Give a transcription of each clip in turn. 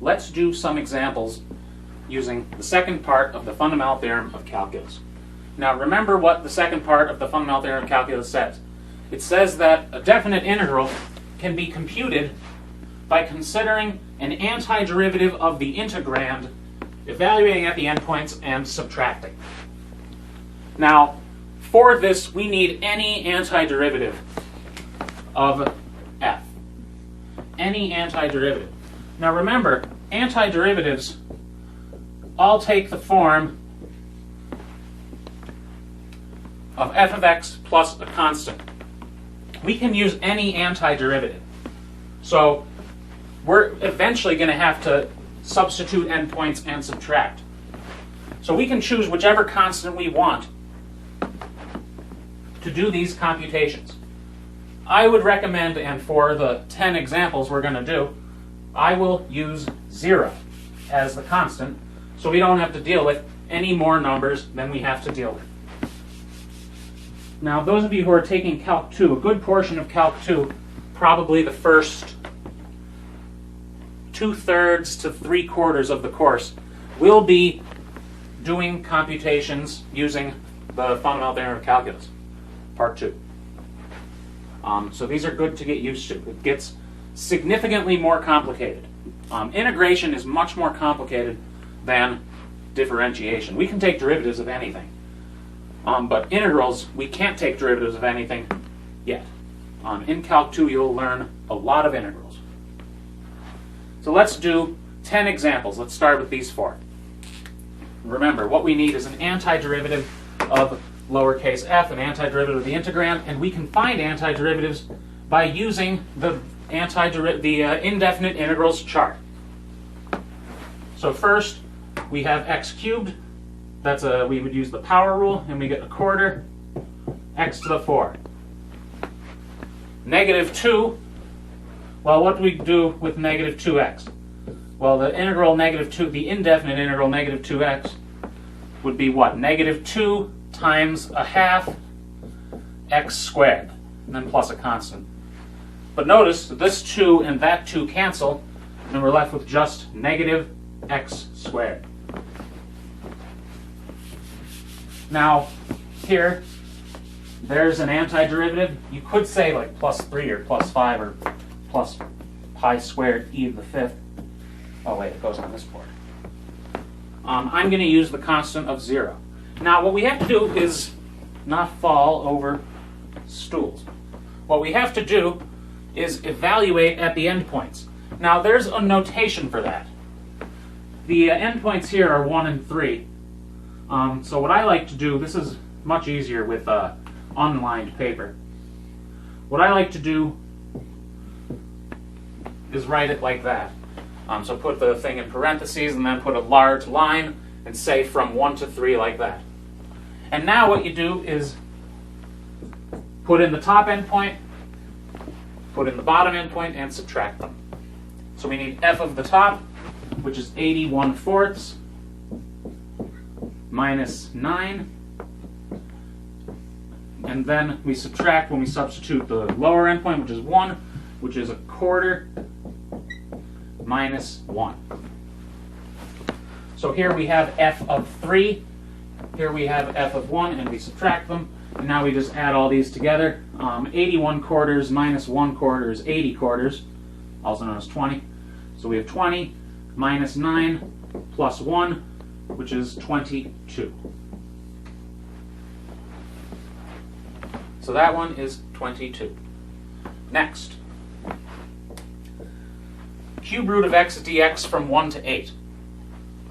let's do some examples using the second part of the fundamental theorem of calculus. Now remember what the second part of the fundamental theorem of calculus says. It says that a definite integral can be computed by considering an antiderivative of the integrand, evaluating at the endpoints, and subtracting. Now, for this, we need any antiderivative of f. Any antiderivative. Now remember, antiderivatives all take the form of f of x plus a constant. We can use any antiderivative. So we're eventually going to have to substitute endpoints and subtract. So we can choose whichever constant we want to do these computations. I would recommend, and for the 10 examples we're going to do, I will use 0 as the constant, so we don't have to deal with any more numbers than we have to deal with. Now, those of you who are taking Calc 2, a good portion of Calc 2, probably the first 2/3 to 3/4 of the course, will be doing computations using the fundamental theorem of calculus, part 2. So these are good to get used to. It gets significantly more complicated. Integration is much more complicated than differentiation. We can take derivatives of anything. But integrals, we can't take derivatives of anything yet. In Calc 2, you'll learn a lot of integrals. So let's do 10 examples. Let's start with these 4. Remember, what we need is an antiderivative of lowercase f, an antiderivative of the integrand, and we can find antiderivatives by using the indefinite integrals chart. So first, we have x cubed. We would use the power rule, and we get 1/4 x to the 4. -2, well, what do we do with -2x? Well, the indefinite integral -2x would be what? -2 times a half x squared, and then plus a constant. But notice this 2 and that 2 cancel, and we're left with just -x squared. Now, here, there's an antiderivative. You could say like +3 or +5 or plus pi squared e to the 5th. Oh wait, it goes on this board. I'm going to use the constant of 0. Now, what we have to do is not fall over stools. What we have to do is evaluate at the endpoints. Now, there's a notation for that. The endpoints here are 1 and 3. So what I like to do, this is much easier with unlined paper. What I like to do is write it like that. So put the thing in parentheses and then put a large line and say from 1 to 3 like that. And now what you do is put in the top endpoint, put in the bottom endpoint, and subtract them. So we need f of the top, which is 81/4 minus 9. And then we subtract when we substitute the lower endpoint, which is 1, which is 1/4 minus 1. So here we have f of 3, here we have f of 1, and we subtract them. And now we just add all these together. 81/4 minus 1/4 is 80/4, also known as 20. So we have 20 minus 9 plus 1, which is 22. So that one is 22. Next. Cube root of x dx from 1 to 8.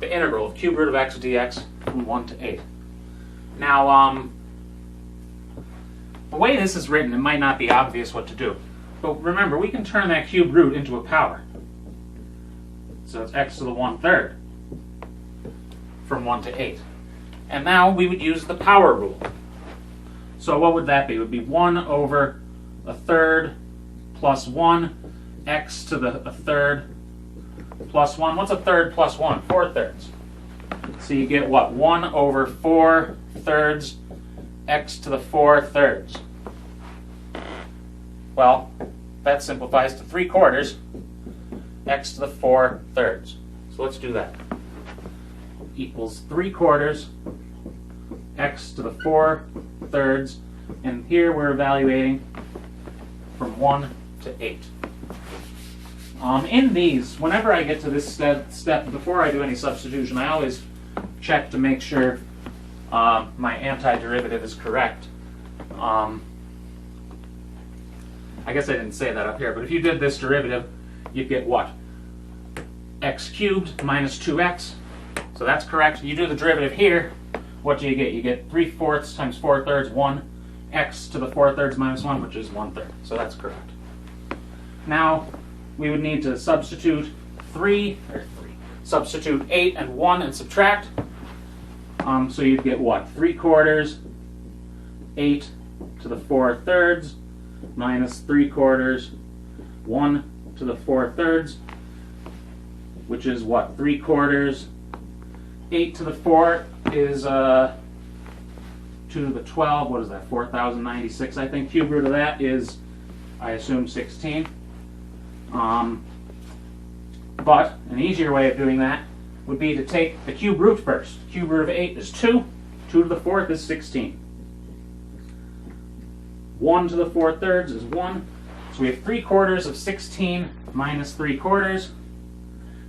The integral of cube root of x dx from 1 to 8. Now, the way this is written, it might not be obvious what to do. But remember, we can turn that cube root into a power. So it's x to the 1/3 from 1 to 8. And now we would use the power rule. So what would that be? It would be 1 over 1/3 plus 1, x to the 1/3 plus 1. What's 1/3 plus 1? 4/3. So you get what? 1 over 4/3 x to the 4/3. Well, that simplifies to 3/4. x to the 4/3. So let's do that. Equals 3/4 x to the 4/3, and here we're evaluating from 1 to 8. In these, whenever I get to this step, before I do any substitution, I always check to make sure my antiderivative is correct. I guess I didn't say that up here, but if you did this derivative, you'd get what? X cubed minus 2x. So that's correct. You do the derivative here, what do you get? You get 3/4 times 4/3, 1. X to the 4/3 minus 1, which is 1/3. So that's correct. Now, we would need to substitute substitute 8 and 1 and subtract. So you'd get what? 3/4, 8 to the 4/3, minus 3/4, 1 to the 4/3, which is what? 3/4, 8 to the 4 is 2 to the 12, what is that? 4,096, I think. Cube root of that is, I assume, 16. But an easier way of doing that would be to take the cube root first. Cube root of 8 is 2. 2 to the 4th is 16. 1 to the 4/3 is 1. So we have 3/4 of 16 minus 3/4,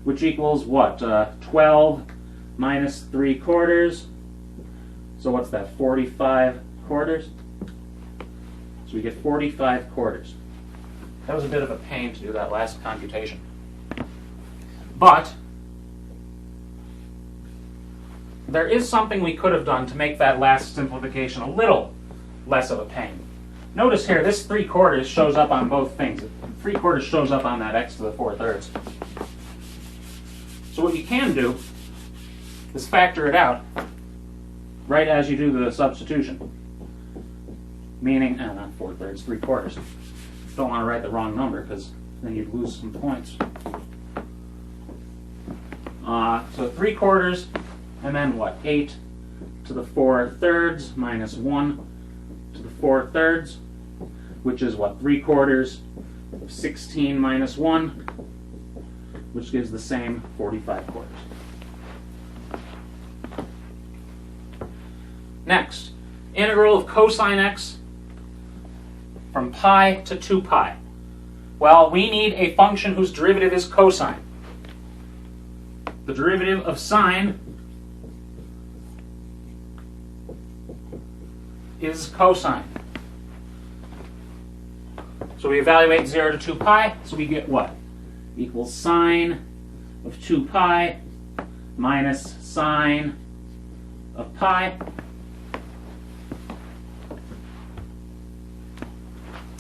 which equals what? 12 minus 3/4. So what's that? 45/4. So we get 45/4. That was a bit of a pain to do that last computation. But there is something we could have done to make that last simplification a little less of a pain. Notice here, this 3/4 shows up on both things. 3/4 shows up on that x to the 4/3. So what you can do is factor it out right as you do the substitution. Meaning, not 4/3, 3/4. Don't want to write the wrong number because then you'd lose some points. So 3/4, and then what? 8 to the 4/3 minus 1 to the 4/3, which is what? 3/4 of 16 minus 1, which gives the same 45/4. Next, integral of cosine x from pi to 2 pi. Well, we need a function whose derivative is cosine. The derivative of sine is cosine. So we evaluate 0 to 2 pi, so we get what? Equals sine of 2 pi minus sine of pi.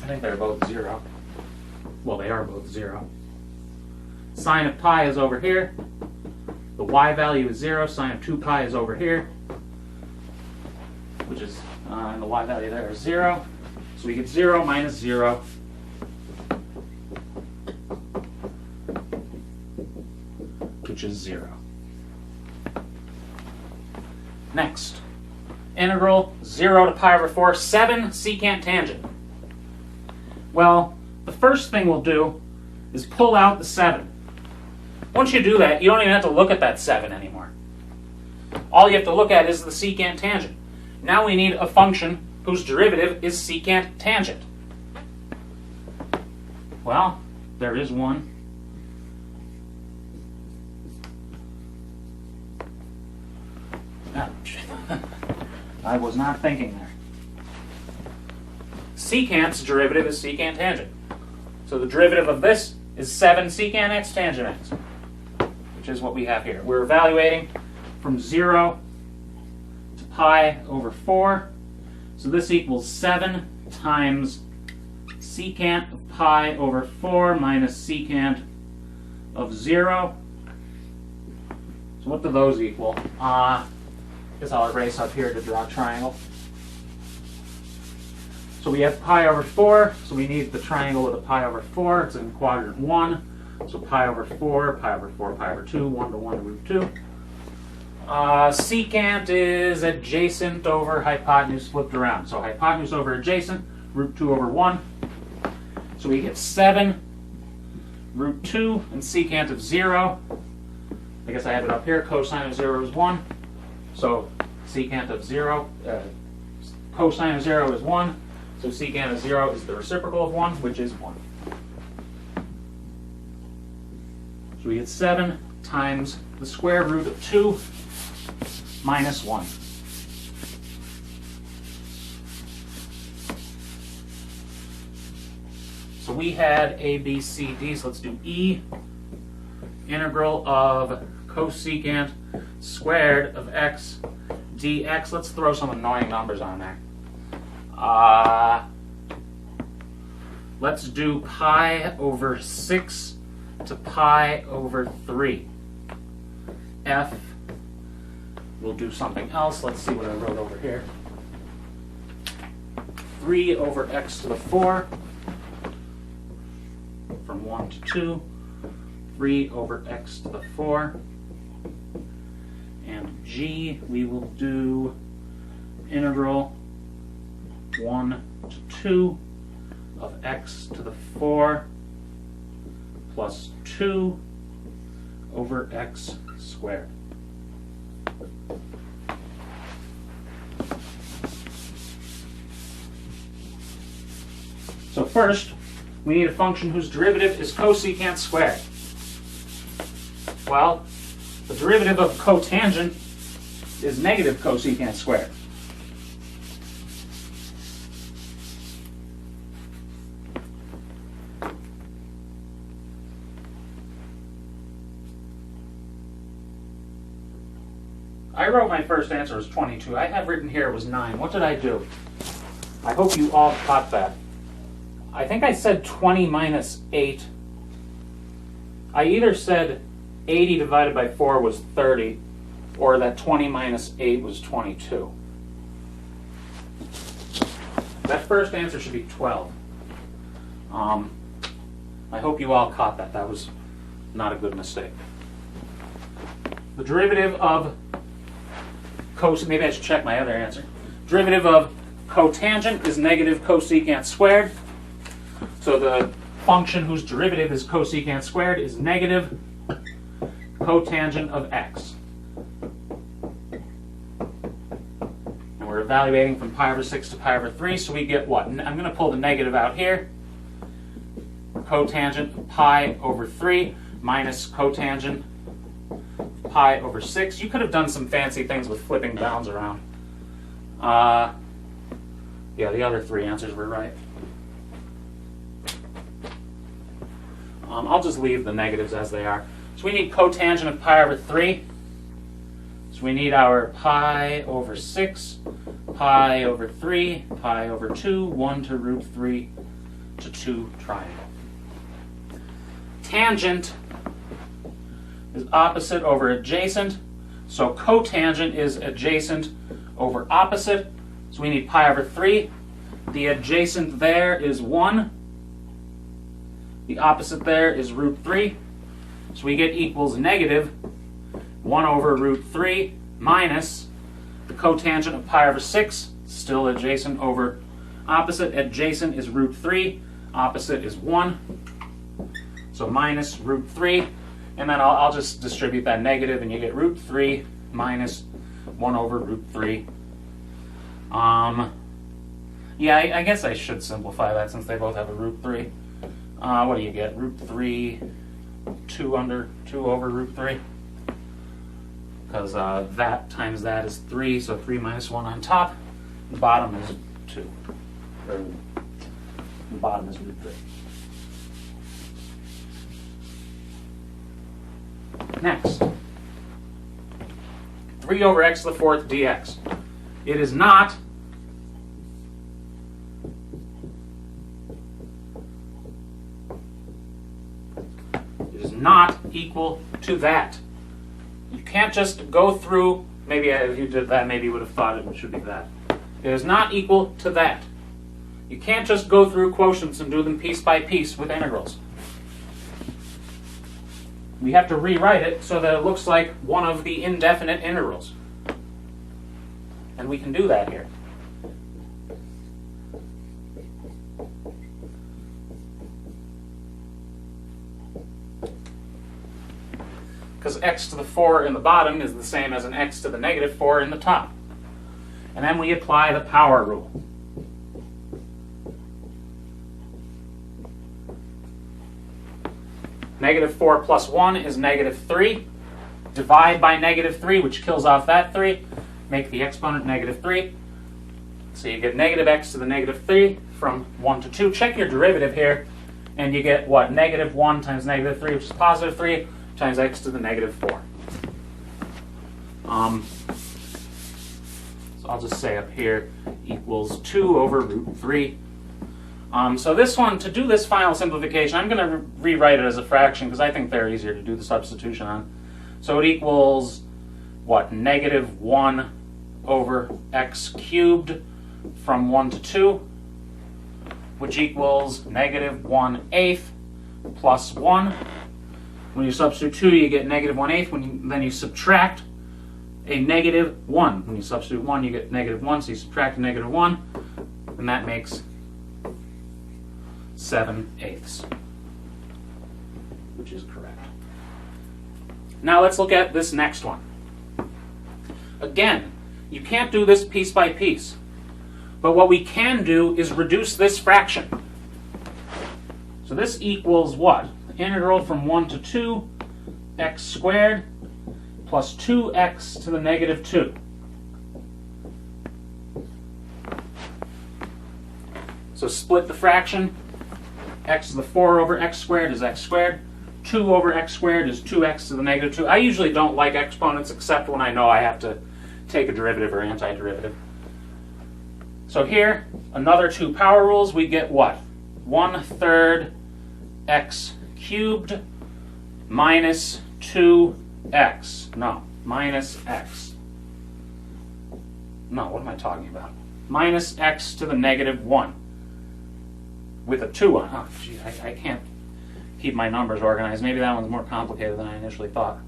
I think they're both 0. Well, they are both 0. Sine of pi is over here. The y value is 0. Sine of 2 pi is over here, which is, and the y value there is 0. So we get 0 minus 0. Which is 0. Next, integral 0 to pi over 4, 7 secant tangent. Well, the first thing we'll do is pull out the 7. Once you do that, you don't even have to look at that 7 anymore. All you have to look at is the secant tangent. Now we need a function whose derivative is secant tangent. Well, there is one. I was not thinking there. Secant's derivative is secant tangent. So the derivative of this is 7 secant x tangent x, which is what we have here. We're evaluating from 0 to pi over 4. So this equals 7 times secant of pi over 4 minus secant of 0. So what do those equal? I guess I'll erase up here to draw a triangle. So we have pi over 4, so we need the triangle with a pi over 4. It's in quadrant 1. So pi over 4, pi over 4, pi over 2, 1 to 1 to root 2. Secant is adjacent over hypotenuse flipped around. So hypotenuse over adjacent, root 2 over 1. So we get 7 root 2 and secant of 0. I guess I have it up here. Cosine of 0 is 1. So secant of 0, cosine of 0 is 1. So secant of 0 is the reciprocal of 1, which is 1. So we get 7 times the square root of 2 minus 1. So we had A, B, C, D, so let's do E, integral of cosecant squared of x dx. Let's throw some annoying numbers on there. Let's do pi over 6 to pi over 3. F, we'll do something else. Let's see what I wrote over here. 3 over x to the 4. From 1 to 2, 3 over x to the 4. And G, we will do integral 1 to 2 of x to the 4 plus 2 over x squared. So first, we need a function whose derivative is cosecant squared. Well, the derivative of cotangent is negative cosecant squared. I wrote my first answer as 22. I have written here it was 9. What did I do? I hope you all caught that. I think I said 20 minus 8. I either said 80 divided by 4 was 30, or that 20 minus 8 was 22. That first answer should be 12. I hope you all caught that. That was not a good mistake. The derivative of maybe I should check my other answer. Derivative of cotangent is negative cosecant squared. So the function whose derivative is cosecant squared is negative cotangent of x. And we're evaluating from pi over 6 to pi over 3, so we get what? I'm going to pull the negative out here. Cotangent of pi over 3 minus cotangent of pi over 6. You could have done some fancy things with flipping bounds around. Yeah, the other 3 answers were right. I'll just leave the negatives as they are. So we need cotangent of pi over 3. So we need our pi over 6, pi over 3, pi over 2, 1 to root 3 to 2 triangle. Tangent is opposite over adjacent. So cotangent is adjacent over opposite. So we need pi over 3. The adjacent there is 1. The opposite there is root 3. So we get equals negative 1 over root 3 minus the cotangent of pi over 6, still adjacent over opposite. Adjacent is root 3. Opposite is 1. So minus root 3. And then I'll just distribute that negative, and you get root 3 minus 1 over root 3. Yeah, I guess I should simplify that since they both have a root 3. What do you get? Root 3, 2 over root 3. Because that times that is 3, so 3 minus 1 on top. The bottom is 2. Or the bottom is root 3. Next. 3 over x to the 4th dx. It is not equal to that. You can't just go through, maybe if you did that, maybe you would have thought it should be that. It is not equal to that. You can't just go through quotients and do them piece by piece with integrals. We have to rewrite it so that it looks like one of the indefinite integrals. And we can do that here. because x to the 4 in the bottom is the same as an x to the negative 4 in the top. And then we apply the power rule. Negative 4 plus 1 is negative 3. Divide by negative 3, which kills off that 3. Make the exponent negative 3. So you get negative x to the negative 3 from 1 to 2. Check your derivative here, and you get what? Negative 1 times negative 3, which is positive 3, times x to the negative 4. So I'll just say up here equals 2 over root 3. So this one, to do this final simplification, I'm going to rewrite it as a fraction because I think they're easier to do the substitution on. So it equals, what, negative 1 over x cubed from 1 to 2, which equals negative 1/8 plus 1. When you substitute 2, you get negative 1/8. Then you subtract a negative 1. When you substitute 1, you get negative 1, so you subtract a negative 1, and that makes 7/8, which is correct. Now let's look at this next one. Again, you can't do this piece by piece, but what we can do is reduce this fraction. So this equals what? Integral from 1 to 2 x squared plus 2x to the negative 2. So split the fraction. X to the 4 over x squared is x squared. 2 over x squared is 2x to the negative 2. I usually don't like exponents except when I know I have to take a derivative or antiderivative. So here, another 2 power rules, we get what? 1/3 x cubed minus 2x. No, minus x. No, what am I talking about? Minus x to the negative 1. With a 2 on. Oh, gee, I can't keep my numbers organized. Maybe that one's more complicated than I initially thought.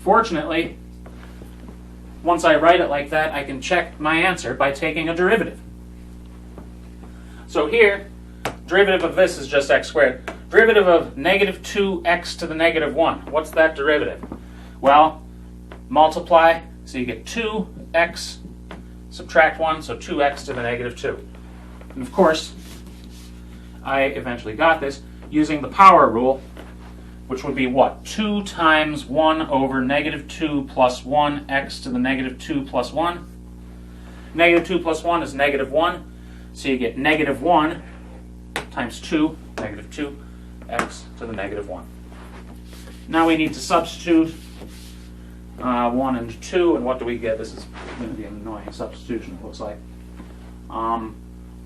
Fortunately, once I write it like that, I can check my answer by taking a derivative. So here, derivative of this is just x squared. Derivative of negative 2x to the negative 1. What's that derivative? Well, multiply, so you get 2x, subtract 1, so 2x to the negative 2. And of course, I eventually got this using the power rule, which would be what? 2 times 1 over negative 2 plus 1 x to the negative 2 plus 1. Negative 2 plus 1 is negative 1, so you get negative 1 times 2, negative 2, x to the negative 1. Now we need to substitute 1 and 2, and what do we get? This is going to be an annoying substitution, it looks like.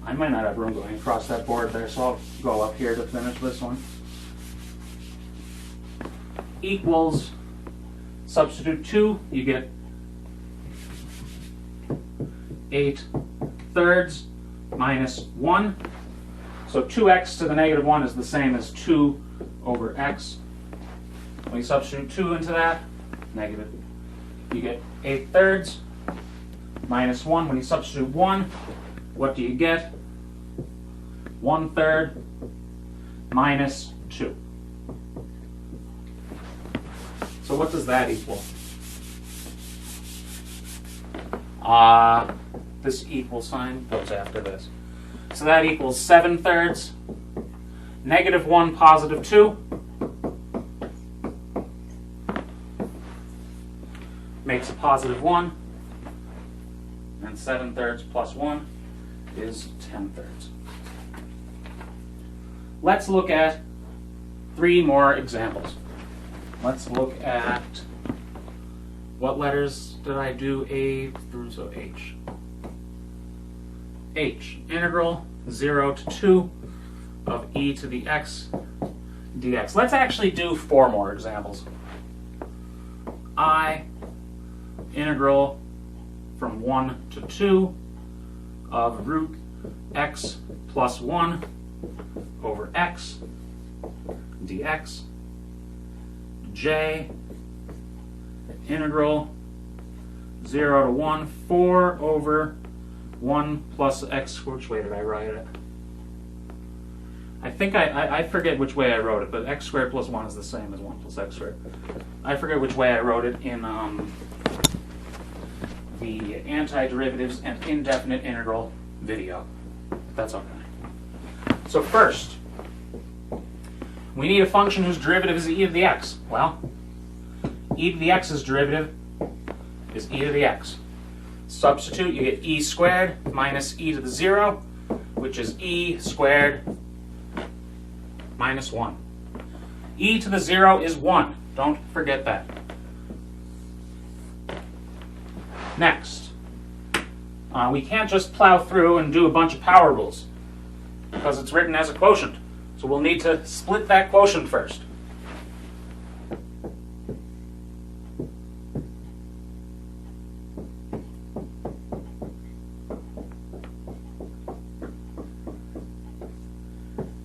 I might not have room going across that board there, so I'll go up here to finish this one. Equals, substitute 2, you get 8/3 minus 1. So 2x to the negative 1 is the same as 2 over x. When you substitute 2 into that, negative. You get 8/3 minus 1. When you substitute 1, what do you get? 1/3 minus 2. So what does that equal? This equal sign goes after this. So that equals 7/3, negative 1, positive 2. Makes a positive 1. And 7/3 plus 1 is 10/3. Let's look at 3 more examples. Let's look at, what letters did I do? A through, so H. H, integral 0 to 2 of e to the x dx. Let's actually do 4 more examples. I, integral from 1 to 2 of root x plus 1 over x dx. J, integral 0 to 1, 4 over 1 plus x, which way did I write it? I think I forget which way I wrote it, but x squared plus 1 is the same as 1 plus x squared. I forget which way I wrote it in the antiderivatives and indefinite integral video. That's okay. So first, we need a function whose derivative is e to the x. Well, e to the x's derivative is e to the x. Substitute, you get e squared minus e to the 0, which is e squared minus 1. E to the 0 is 1. Don't forget that. Next, we can't just plow through and do a bunch of power rules because it's written as a quotient. So we'll need to split that quotient first.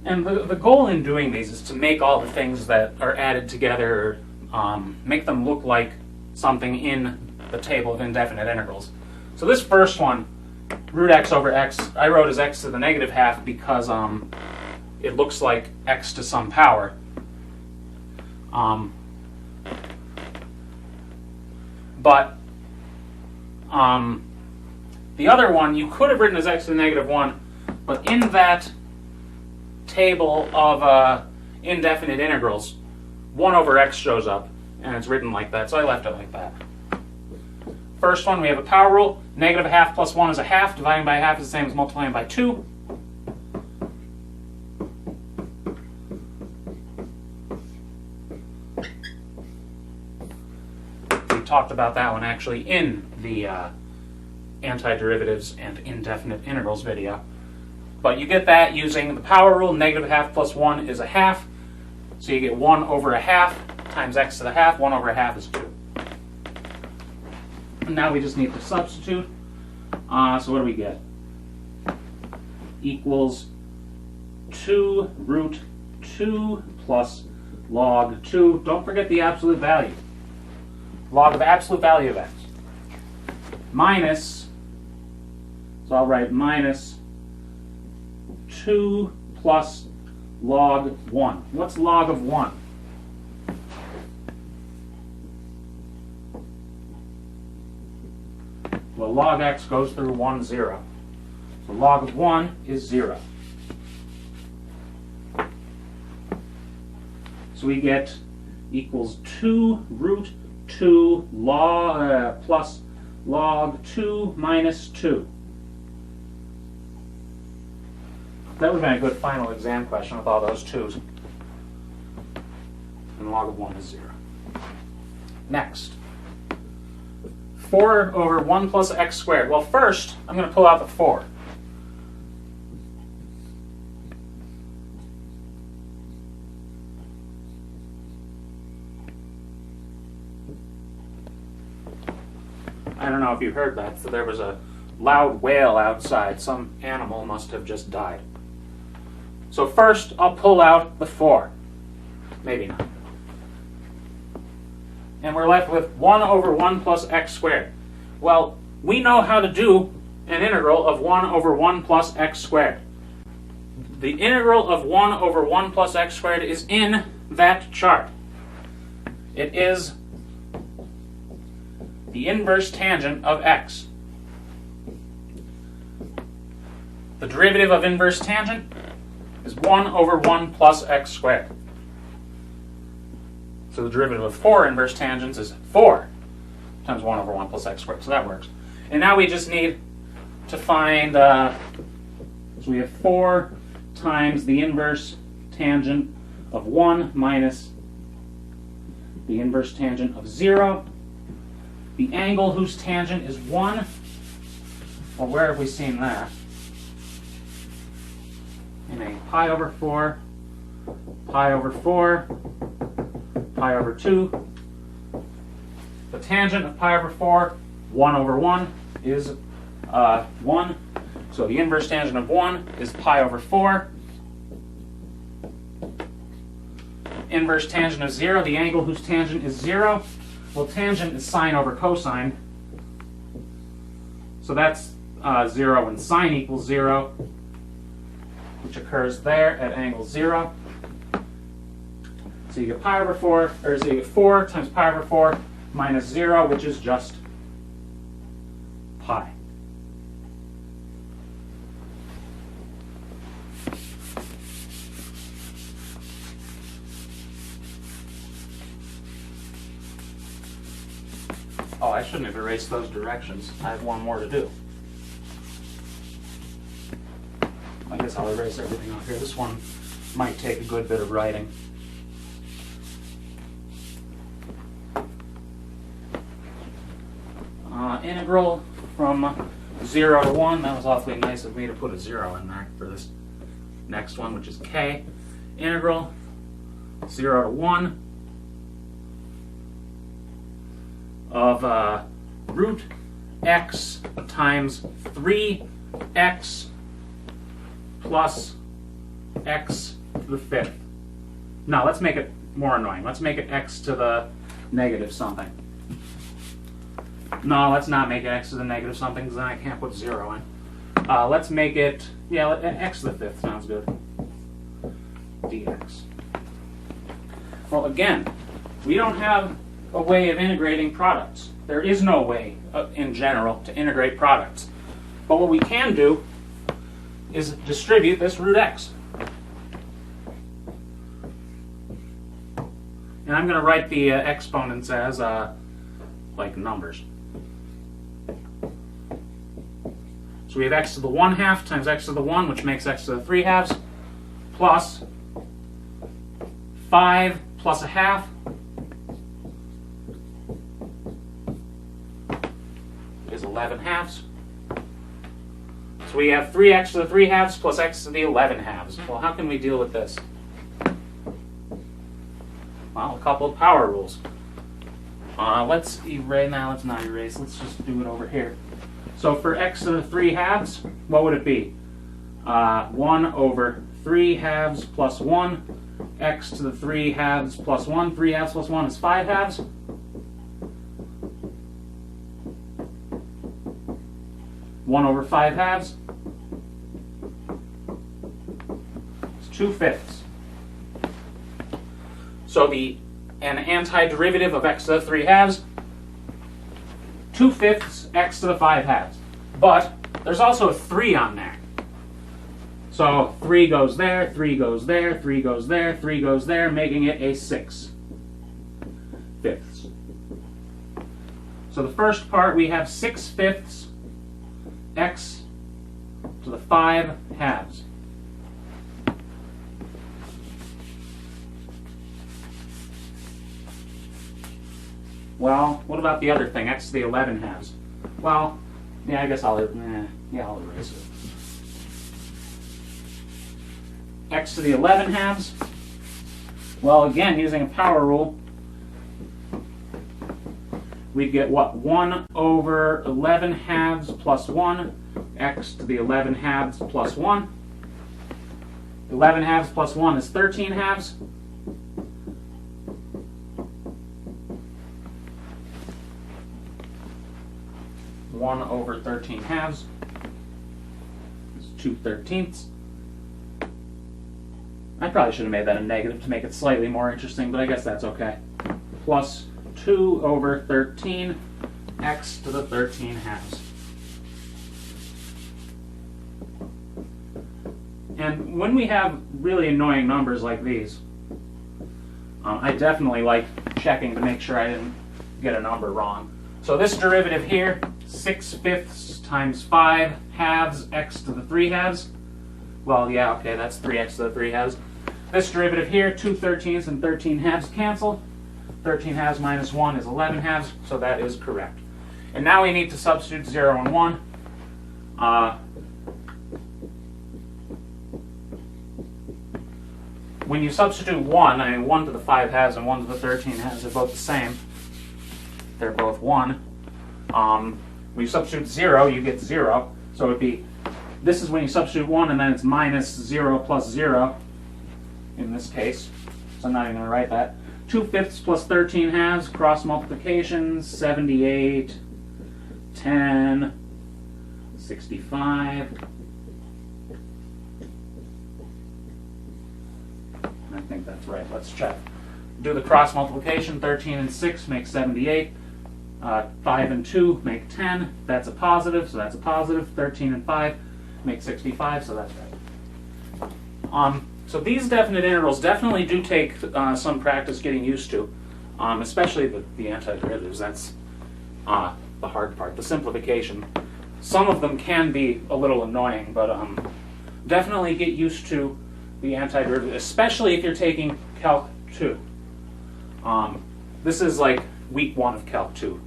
And the goal in doing these is to make all the things that are added together, make them look like something in the table of indefinite integrals. So this first one, root x over x, I wrote as x to the negative half because it looks like x to some power. But the other one you could have written as x to the negative 1, but in that table of indefinite integrals, 1 over x shows up, and it's written like that, so I left it like that. First one, we have a power rule. Negative a half plus 1 is a half. Dividing by a half is the same as multiplying by 2. We talked about that one actually in the antiderivatives and indefinite integrals video. But you get that using the power rule. Negative a half plus 1 is a half. So you get 1 over a half times x to the half. 1 over a half is 2. And now we just need to substitute. So what do we get? Equals 2 root 2 plus log 2. Don't forget the absolute value. Log of absolute value of x. Minus, so I'll write minus 2 plus log 1. What's log of 1? Well, log x goes through 1, 0. So log of 1 is 0. So we get equals 2 root 2 log plus log 2 minus 2. That would have been a good final exam question with all those 2's. And log of 1 is 0. Next. 4 over 1 plus x squared. Well, first, I'm going to pull out the 4. I don't know if you heard that, so there was a loud wail outside. Some animal must have just died. So first, I'll pull out the 4. Maybe not. And we're left with 1 over 1 plus x squared. Well, we know how to do an integral of 1 over 1 plus x squared. The integral of 1 over 1 plus x squared is in that chart. It is the inverse tangent of x. The derivative of inverse tangent is 1 over 1 plus x squared. So the derivative of 4 inverse tangents is 4 times 1 over 1 plus x squared. So that works. And now we just need to find, so we have 4 times the inverse tangent of 1 minus the inverse tangent of 0. The angle whose tangent is 1. Well, where have we seen that? In a pi over 4, pi over 4, pi over 2. The tangent of pi over 4, 1 over 1, is 1. So the inverse tangent of 1 is pi over 4. Inverse tangent of 0, the angle whose tangent is 0. Well, tangent is sine over cosine. So that's 0 when sine equals 0, which occurs occurs there at angle 0. So you get pi over 4, or so you get 4 times pi over 4 minus 0, which is just pi. Oh, I shouldn't have erased those directions. I have one more to do. I guess I'll erase everything out here. This one might take a good bit of writing. Integral from 0 to 1. That was awfully nice of me to put a 0 in there for this next one, which is k. Integral 0 to 1 of root x times 3x plus x to the 5th. Now let's make it more annoying. Let's make it x to the negative something. No, let's not make it x to the negative something, because then I can't put 0 in. Let's make it, yeah, x to the 5th sounds good. dx. Well, again, we don't have a way of integrating products. There is no way, in general, to integrate products. But what we can do is distribute this root x. And I'm going to write the exponents as like numbers. So we have x to the 1/2 times x to the 1, which makes x to the 3/2, plus 5 plus a half is 11/2. So we have 3x to the 3/2 plus x to the 11/2. Well, how can we deal with this? Well, a couple of power rules. Let's erase. Now let's not erase. Let's just do it over here. So for x to the 3/2, what would it be? 1 over 3/2 plus 1. X to the 3/2 plus 1. 3/2 plus 1 is 5/2. One over 5/2 is 2/5. So an antiderivative of x to the 3/2, 2/5 x to the 5/2. But there's also a 3 on there. So 3 goes there, 3 goes there, 3 goes there, 3 goes there, making it a 6/5. So the first part, we have 6/5 x to the 5/2. Well, what about the other thing, x to the 11/2? Well, yeah, I guess I'll erase it. X to the 11/2. Well, again, using a power rule, we'd get what? 1 over 11/2 plus 1, x to the 11/2 plus 1. 11/2 plus 1 is 13/2. One over 13/2 is 2/13. I probably should have made that a negative to make it slightly more interesting, but I guess that's okay. Plus 2 over 13, x to the 13/2. And when we have really annoying numbers like these, I definitely like checking to make sure I didn't get a number wrong. So this derivative here, 6/5 times 5/2 x to the 3/2. Well, yeah, okay, that's 3x to the 3/2. This derivative here, 2/13 and 13/2 cancel. 13/2 minus 1 is 11/2, so that is correct. And now we need to substitute 0 and 1. When you substitute 1, I mean 1 to the 5/2 and 1 to the 13/2 are both the same. They're both 1. When you substitute 0, you get 0. So it would be, this is when you substitute 1, and then it's minus 0 plus 0 in this case. So I'm not even going to write that. 2/5 plus 13/2, cross multiplication, 78, 10, 65, right, let's check. Do the cross multiplication. 13 and 6 make 78. 5 and 2 make 10. That's a positive, so that's a positive. 13 and 5 make 65, so that's right. So these definite integrals definitely do take some practice getting used to, especially the antiderivatives. That's the hard part, the simplification. Some of them can be a little annoying, but definitely get used to the antiderivative, especially if you're taking Calc 2. This is like week 1 of Calc 2.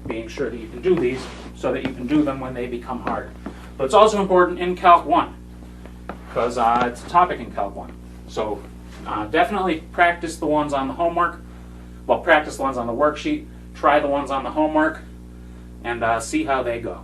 Being sure that you can do these so that you can do them when they become hard. But it's also important in Calc 1 because it's a topic in Calc 1. So definitely practice the ones on the homework. Well, practice the ones on the worksheet. Try the ones on the homework and see how they go.